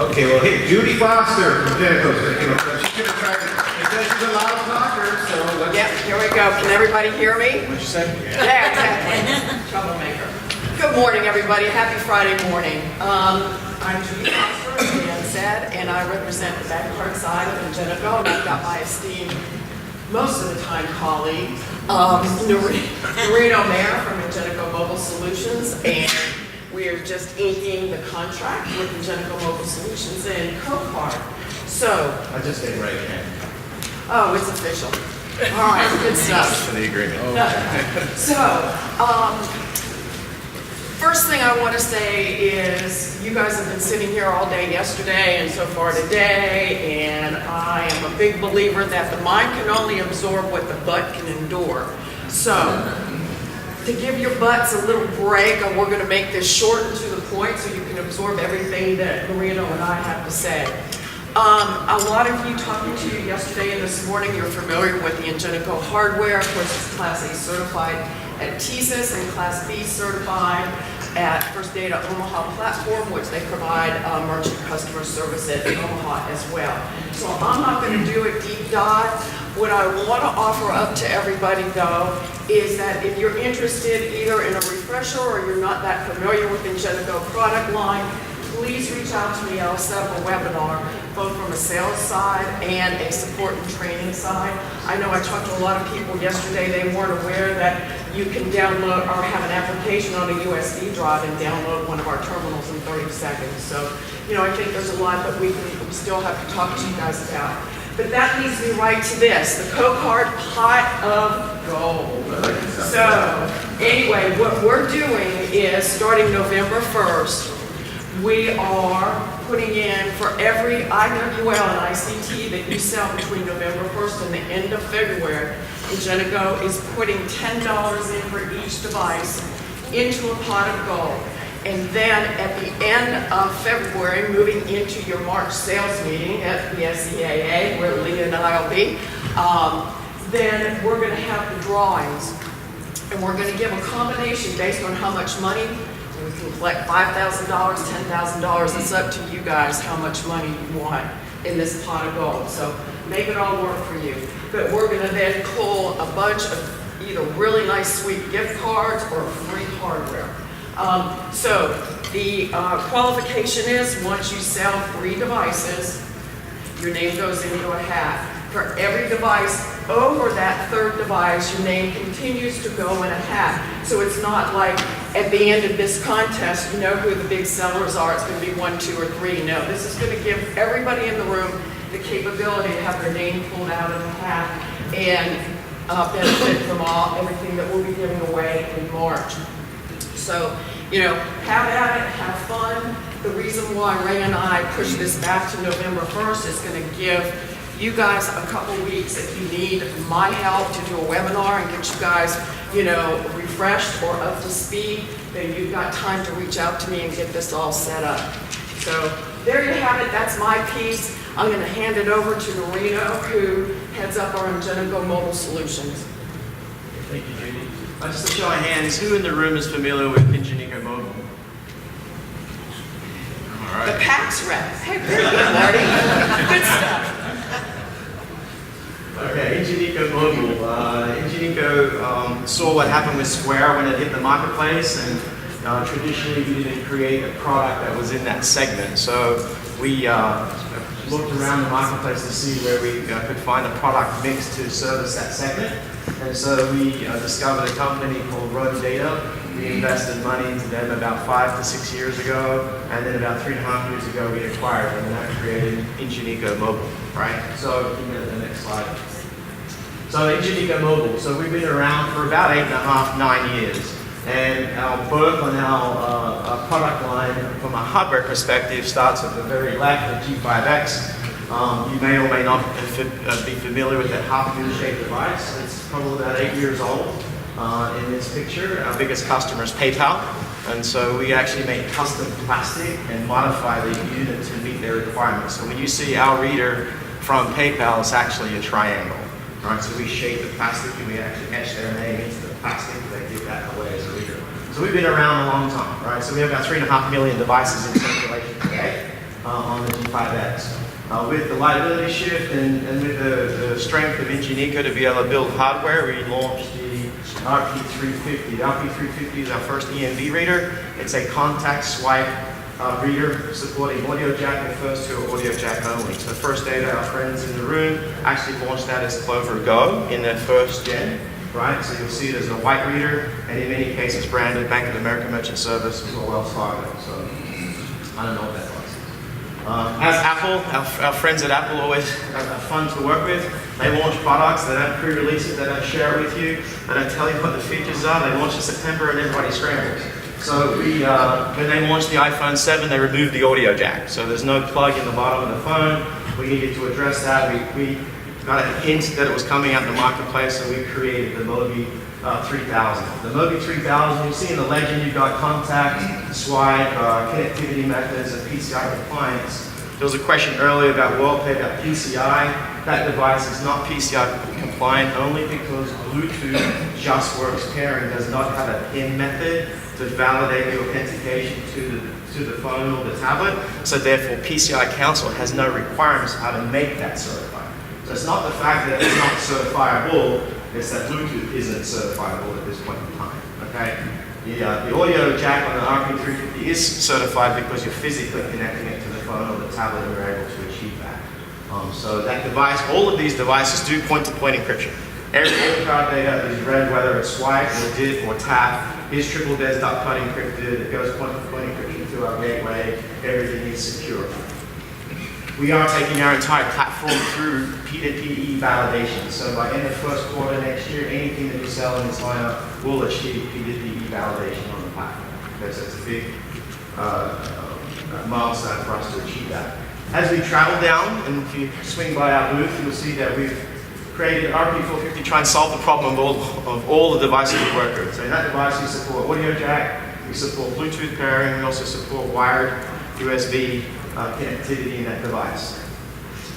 Okay, well, hey, Judy Foster from Ingenico. She's gonna try to, it says she's a loud talker, so let's. Yep, here we go. Can everybody hear me? What'd you say? Yeah, exactly. Troublemaker. Good morning, everybody. Happy Friday morning. I'm Judy Foster, as Dan said, and I represent the back side of Ingenico, and I've got my esteemed, most of the time, colleague, Norino Mayer from Ingenico Mobile Solutions, and we are just inking the contract with Ingenico Mobile Solutions and CoCard. So, I just didn't raise your hand. oh, it's official. All right, good stuff. For the agreement. First thing I want to say is you guys have been sitting here all day yesterday and so far today, and I am a big believer that the mind can only absorb what the butt can endure. So, to give your butts a little break, and we're going to make this short and to the point so you can absorb everything that Marino and I have to say. A lot of you talking to you yesterday and this morning, you're familiar with the Ingenico hardware. Of course, it's Class A certified at TSYS and Class B certified at First Data Omaha platform, which they provide merchant customer service at Omaha as well. So I'm not going to do a deep dive. What I want to offer up to everybody, though, is that if you're interested either in a refresher or you're not that familiar with Ingenico product line, please reach out to me. I'll set up a webinar, both from a sales side and a support and training side. I know I talked to a lot of people yesterday. They weren't aware that you can download or have an application on a USB drive and download one of our terminals in 30 seconds. So, you know, I think there's a lot that we still have to talk to you guys about. But that leads me right to this, the CoCard pot of gold. So, anyway, what we're doing is starting November 1st, we are putting in for every IWL and ICT that you sell between November 1st and the end of February, Ingenico is putting $10 in for each device into a pot of gold. And then at the end of February, moving into your March sales meeting at the SEAA, where Leah and I will be, then we're going to have the drawings. And we're going to give a combination based on how much money. We can collect $5,000, $10,000. It's up to you guys how much money you want in this pot of gold. So make it all work for you. But we're going to then pull a bunch of either really nice sweet gift cards or free hardware. So the qualification is once you sell 3 devices, your name goes into a hat. For every device over that 3rd device, your name continues to go in a hat. So it's not like at the end of this contest, you know who the big sellers are. It's going to be 1, 2, or 3. No, this is going to give everybody in the room the capability to have their name pulled out of the hat and benefit from everything that we'll be giving away in March. So, you know, have at it, have fun. The reason why Ray and I push this back to November 1st is going to give you guys a couple weeks if you need my help to do a webinar and get you guys, you know, refreshed or up to speed, then you've got time to reach out to me and get this all set up. So there you have it. That's my piece. I'm going to hand it over to Norino, who heads up our Ingenico Mobile Solutions. Thank you, Judy. Just a show of hands, who in the room is familiar with Ingenico Mobile? All right. The PAX rep. Hey, very good, Marty. Good stuff. Okay, Ingenico Mobile. Ingenico saw what happened with Square when it hit the marketplace, and traditionally we didn't create a product that was in that segment. So we looked around the marketplace to see where we could find a product mix to service that segment. And so we discovered a company called Run Data. We invested money into them about 5 to 6 years ago, and then about 3.5 years ago we acquired them, and that created Ingenico Mobile, right? So you can go to the next slide. So Ingenico Mobile. So we've been around for about 8.5, 9 years. And our work on our product line from a hardware perspective starts at the very left, the G5X. You may or may not be familiar with that half-moon-shaped device. It's probably about 8 years old in this picture. Our biggest customer is PayPal. And so we actually make custom plastic and modify the unit to meet their requirements. So when you see our reader from PayPal, it's actually a triangle. Right, so we shape the plastic and we actually etch their name into the plastic and they give that away as a reader. So we've been around a long time, right? So we have about 3.5 million devices in circulation today. on the G5X. With the liability shift and with the strength of Ingenico to be able to build hardware, we launched the RP350. The RP350 is our first EMV reader. It's a contact swipe reader supporting audio jack and refers to audio jack only. So the first day that our friends in the room actually launched that as Clover Go in their first gen, right? So you'll see it as a white reader, and in many cases branded Bank of America Merchant Service or Wells Fargo. So I don't know what that was. As Apple, our friends at Apple always are fun to work with. They launch products, they don't pre-release it, they don't share it with you, they don't tell you what the features are. They launch in September and everybody scrambles. So when they launched the iPhone 7, they removed the audio jack. So there's no plug in the bottom of the phone. We needed to address that. We got a hint that it was coming out in the marketplace, so we created the Mobi 3000. The Mobi 3000, you see in the legend, you've got contact, swipe, connectivity methods, and PCI compliance. There was a question earlier about WorldPay, about PCI. That device is not PCI compliant only because Bluetooth just works pairing, does not have a PIN method to validate the authentication to the phone or the tablet. So therefore, PCI Council has no requirements how to make that certified. So it's not the fact that it's not certifiable, it's that Bluetooth isn't certifiable at this point in time, okay? The audio jack on the RP350 is certified because you're physically connecting it to the phone or the tablet and you're able to achieve that. So that device, all of these devices do point-to-point encryption. Every card data is read, whether it's swipe or dip or tap, is triple des.cut encrypted, it goes point-to-point encryption through our gateway, everything is secure. We are taking our entire platform through P2PE validation. So by end of first quarter next year, anything that we sell in this lineup will achieve P2PE validation on the platform. Because that's a big milestone for us to achieve that. As we travel down, and if you swing by our booth, you'll see that we've created RP450 to try and solve the problem of all the devices we work with. So in that device, we support audio jack, we support Bluetooth pairing, we also support wired USB connectivity in that device.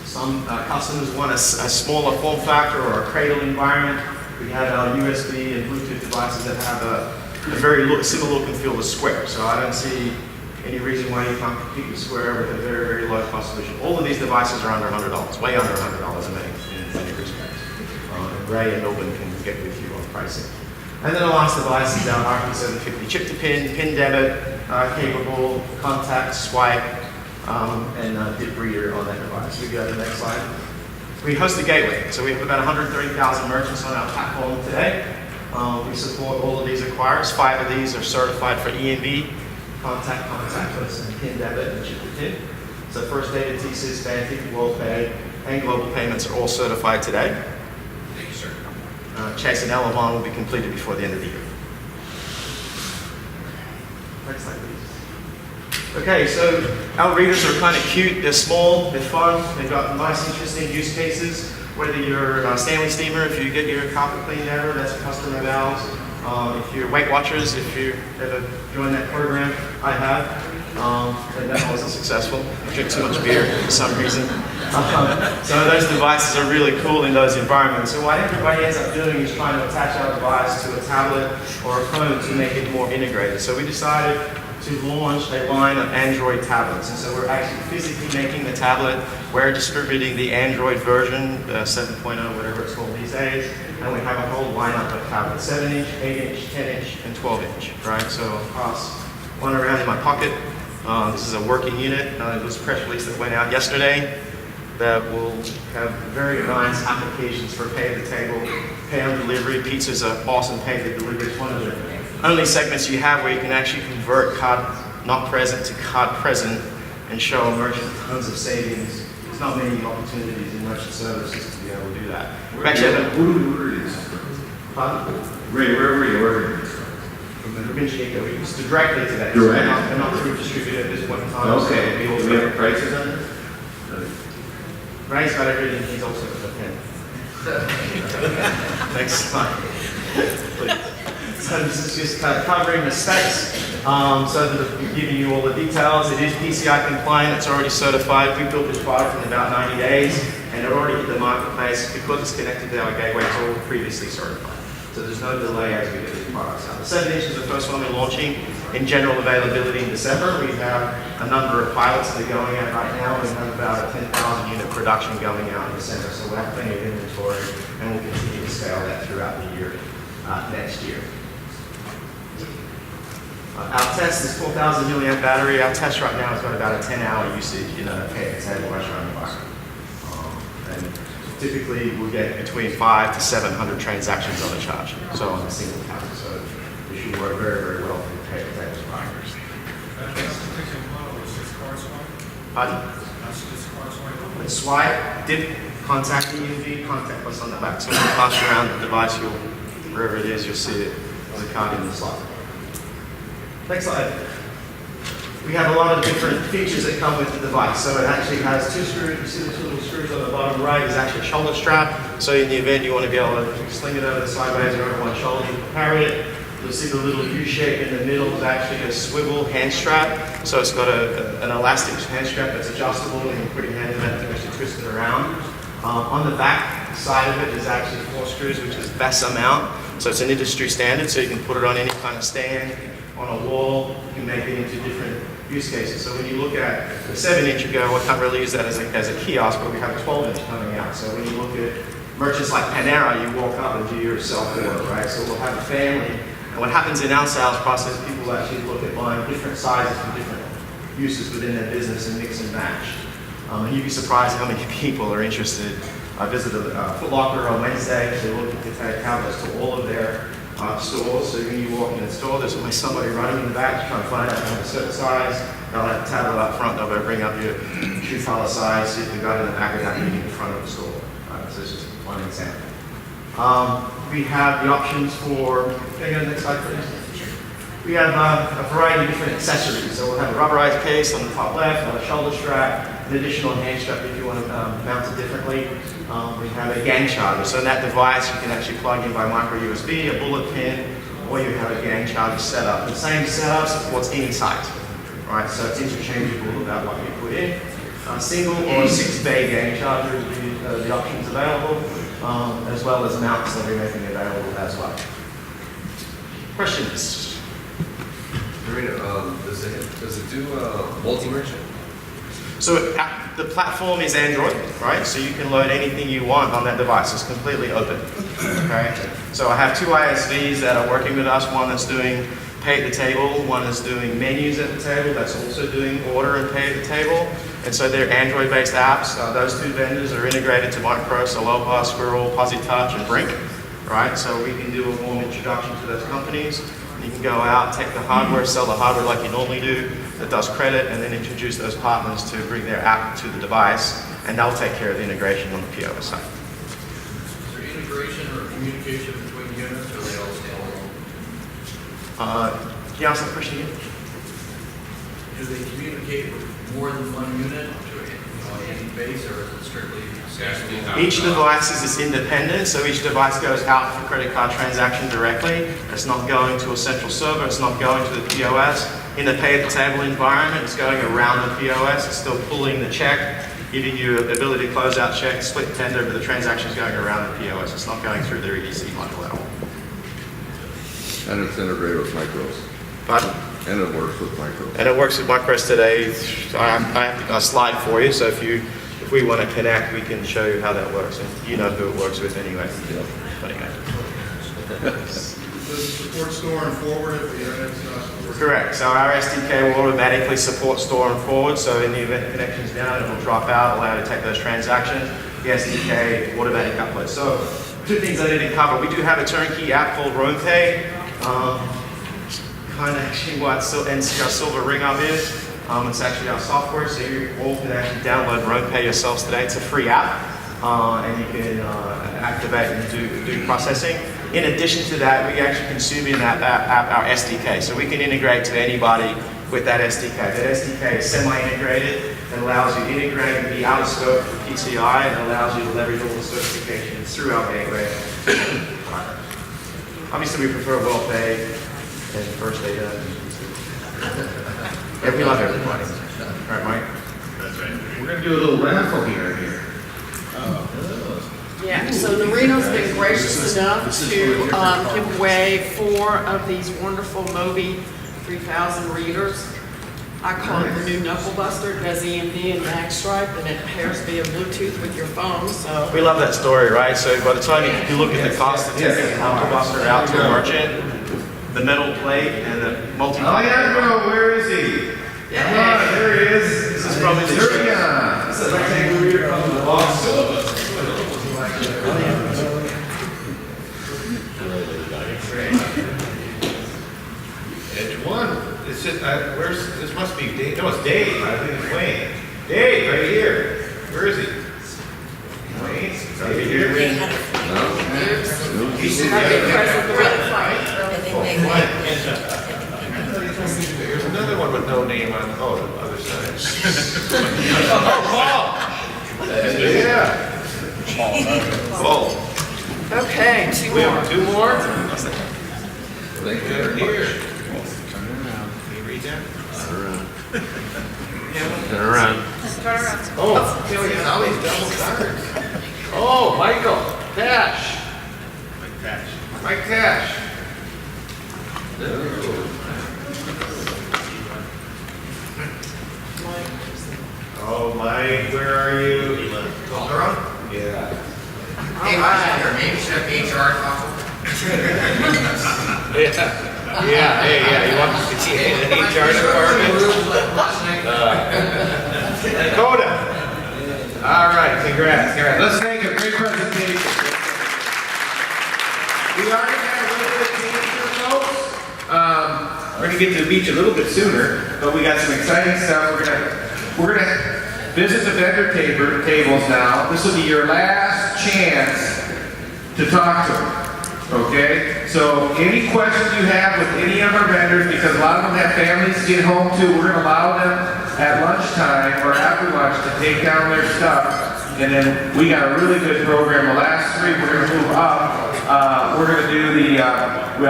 Some customers want a smaller form factor or a cradle environment. We have our USB and Bluetooth devices that have a very similar look and feel to Square. So I don't see any reason why you can't compete with Square with a very, very low cost solution. All of these devices are under $100, way under $100 in many respects. Ray and Milburn can get with you on pricing. And then the last device is our RP750 chip-to-pin, PIN debit, capable, contact, swipe, and dip reader on that device. We go to the next slide. We host a gateway. So we have about 130,000 merchants on our platform today. We support all of these acquirers. 5 of these are certified for EMV, contactless, and PIN debit and chip-to-pin. So First Data, TSYS, Vantic, WorldPay, and Global Payments are all certified today. Thank you, sir. Chase and Elevon will be completed before the end of the year. Next slide, please. Okay, so our readers are kind of cute. They're small, they're fun, they've got nice, interesting use cases. Whether you're a Stanley Steamer, if you get your carpet cleaned ever, that's a customer of ours. If you're Weight Watchers, if you ever joined that program, I have. And that wasn't successful. I drink too much beer for some reason. So those devices are really cool in those environments. So what everybody ends up doing is trying to attach our device to a tablet or a phone to make it more integrated. So we decided to launch a line of Android tablets. And so we're actually physically making the tablet. We're distributing the Android version, 7.0, whatever it's called these days. And we have a whole lineup of tablets, 7-inch, 8-inch, 10-inch, and 12-inch, right? So I'll pass one around in my pocket. This is a working unit. It was a press release that went out yesterday that will have very nice applications for pay at the table, pay on delivery. Pizzas are awesome pay at the delivery. It's one of the only segments you have where you can actually convert card not present to card present and show a merchant tons of savings. There's not many opportunities in merchant services to be able to do that. We actually have Who do we order these from? Ray, where were you ordering these from? from Ingenico. We used to directly to that. Direct? They're not through a distributor at this point in time. Okay, So do we have prices on this? Ray's got everything. He's also got a pen. Next slide. So this is just covering the specs. So that we're giving you all the details. It is PCI compliant. It's already certified. We built this product in about 90 days, and it already hit the marketplace because it's connected to our gateway. It's all previously certified. So there's no delay as we get these products out. The 7-inch is the first one we're launching in general availability in December. We have a number of pilots that are going out right now. We have about a 10,000 unit production going out in December. So we'll have plenty of inventory and we'll continue to scale that throughout the year, next year. Our test is 4,000 milliamp battery. Our test right now has got about a 10-hour usage in a table restaurant environment. And typically we'll get between 500 to 700 transactions on a charge, so on a single tap. So it should work very, very well for table environments. Pardon? With swipe, dip, contact EMV, contact us on the back. So when you pass around the device, wherever it is, you'll see it. There's a card in the slot. Next slide. We have a lot of different features that come with the device. So it actually has 2 screws. You see the 2 little screws on the bottom right is actually a shoulder strap. So in the event you want to be able to sling it over sideways or over one shoulder, you can carry it. You'll see the little U shape in the middle is actually a swivel hand strap. So it's got an elastic hand strap that's adjustable and you can put your hand in that to actually twist it around. On the back side of it is actually 4 screws, which is VESA mount. So it's an industry standard, so you can put it on any kind of stand, on a wall, you can make it into different use cases. So when you look at the 7-inch, you go, well, I can't really use that as a kiosk, but we have a 12-inch coming out. So when you look at merchants like Panera, you walk up and do your self-order, right? So we'll have a family. And what happens in our sales process, people actually look at buying different sizes for different uses within their business and mix and match. And you'd be surprised how many people are interested. I visited Foot Locker on Wednesday. They're looking to take tablets to all of their stores. So when you walk in the store, there's always somebody running in the back trying to find out a certain size. They'll have a tablet up front. They'll go bring up your shoe color size, see if you've got it in the back of that meeting in front of the store. So it's just one example. We have the options for, can I go to the next slide, please? We have a variety of different accessories. So we'll have a rubberized case on the top left, on a shoulder strap, an additional hand strap if you want to mount it differently. We have a gang charger. So in that device, you can actually plug in by micro USB, a bullet pin, or you have a gang charger setup. The same setup supports any size, right? So it's interchangeable about what you put in. Single or 6-bay gang charger is the options available, as well as mounts that we're making available as well. Questions? Marina, does it do multi-merchant? So the platform is Android, right? So you can load anything you want on that device. It's completely open, okay? So I have 2 ISVs that are working with us. One that's doing pay at the table. One is doing menus at the table. That's also doing order and pay at the table. And so they're Android-based apps. Those 2 vendors are integrated to Micro, Salopa, Squirrel, PosiTouch, and Brink, right? So we can do a warm introduction to those companies. You can go out, take the hardware, sell the hardware like you normally do, that does credit, and then introduce those partners to bring their app to the device, and they'll take care of the integration on the POS side. Is there integration or communication between units, or are they all standalone? Can you ask that question again? Do they communicate with more than one unit on any base, or is it strictly standalone? Each device is independent, so each device goes out for credit card transaction directly. It's not going to a central server, it's not going to the POS. In the pay at the table environment, it's going around the POS, it's still pulling the check, giving you the ability to close out checks, split tender, but the transaction's going around the POS. It's not going through their EDC module at all. And it's integrated with micros. Pardon? And it works with micros. And it works with Micros today. I have a slide for you, so if we want to connect, we can show you how that works, and you know who it works with anyway. But anyway. Does it support store and forward if the internet's not supported? Correct. So our SDK will automatically support store and forward. So in the event the connection's down, it will drop out, allow you to take those transactions. The SDK automatic upload. So 2 things I didn't cover. We do have a turnkey app called RoamPay. Kind of actually what NCR Silver Ring Up is. It's actually our software, so you all can actually download RoamPay yourselves today. It's a free app, and you can activate and do processing. In addition to that, we actually consume in that app our SDK, so we can integrate to anybody with that SDK. That SDK is semi-integrated and allows you to integrate and be out of scope for PCI, and allows you to leverage all the certifications through our gateway. Obviously, we prefer WellPay and First Data. Yeah, we love everybody. All right, Mike? That's right. We're going to do a little raffle here. Yeah, Yeah, so Norino's been gracious enough to give away 4 of these wonderful Moby 3000 readers. I call it the new knuckle buster. It does EMV and mag stripe, and it pairs via Bluetooth with your phone, so. We love that story, right? So by the time you look at the cost of taking a knuckle buster out to a merchant, the metal plate and the multi. Alejandro, where is he? Come on, there he is. This is probably the There he is. This is rectangle reader comes with a box. Edge one. It's just, where's, this must be Dave. No, it's Dave. I think it's Wayne. Dave, right here. Where is he? Wayne, it's right here. He's sitting Happy there. present the red flag. There's another one with no name on, oh, the other side. Yeah. Paul. Okay, 2 We more. have 2 more? Thank you They're very here. much. Can you read that? Turn around. Oh, Kelly has all these double cards. Oh, Michael, Cash. Mike Cash. Oh, Mike, where are you? Calderon? Yeah. Hey, what's your name? Should I be HR counsel? Yeah, you want to see in the HR department? Dakota. All right, congrats. Let's make a great presentation. We already had a little bit of change here, folks. We're gonna get to the beach a little bit sooner, but we got some exciting stuff. We're gonna visit the vendor tables now. This will be your last chance to talk to them. Okay? So any questions you have with any of our vendors, because a lot of them have families to get home to, we're gonna allow them at lunchtime or after lunch to take down their stuff. And then we got a really good program. The last 3, we're gonna move up. We're gonna do we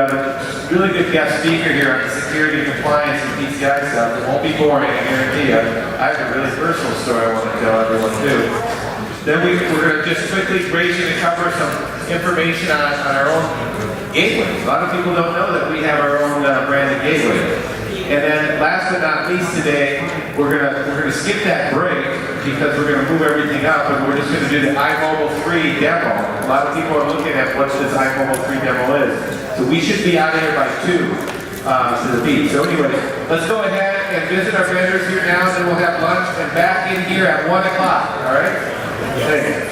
have a really good guest speaker here on the security compliance and PCI stuff. It won't be boring, I guarantee you. I have a really personal story I want to tell everyone too. Then we're going to just quickly raise you to cover some information on our own gateways. A lot of people don't know that we have our own branded gateway. And then last but not least today, we're gonna skip that break because we're gonna move everything up and we're just gonna do the iMobile 3 demo. A lot of people are looking at what this iMobile 3 demo is. So we should be out of here by 2 to the beach. So anyway, let's go ahead and visit our vendors here now, then we'll have lunch and back in here at 1 o'clock, all right? Thank you.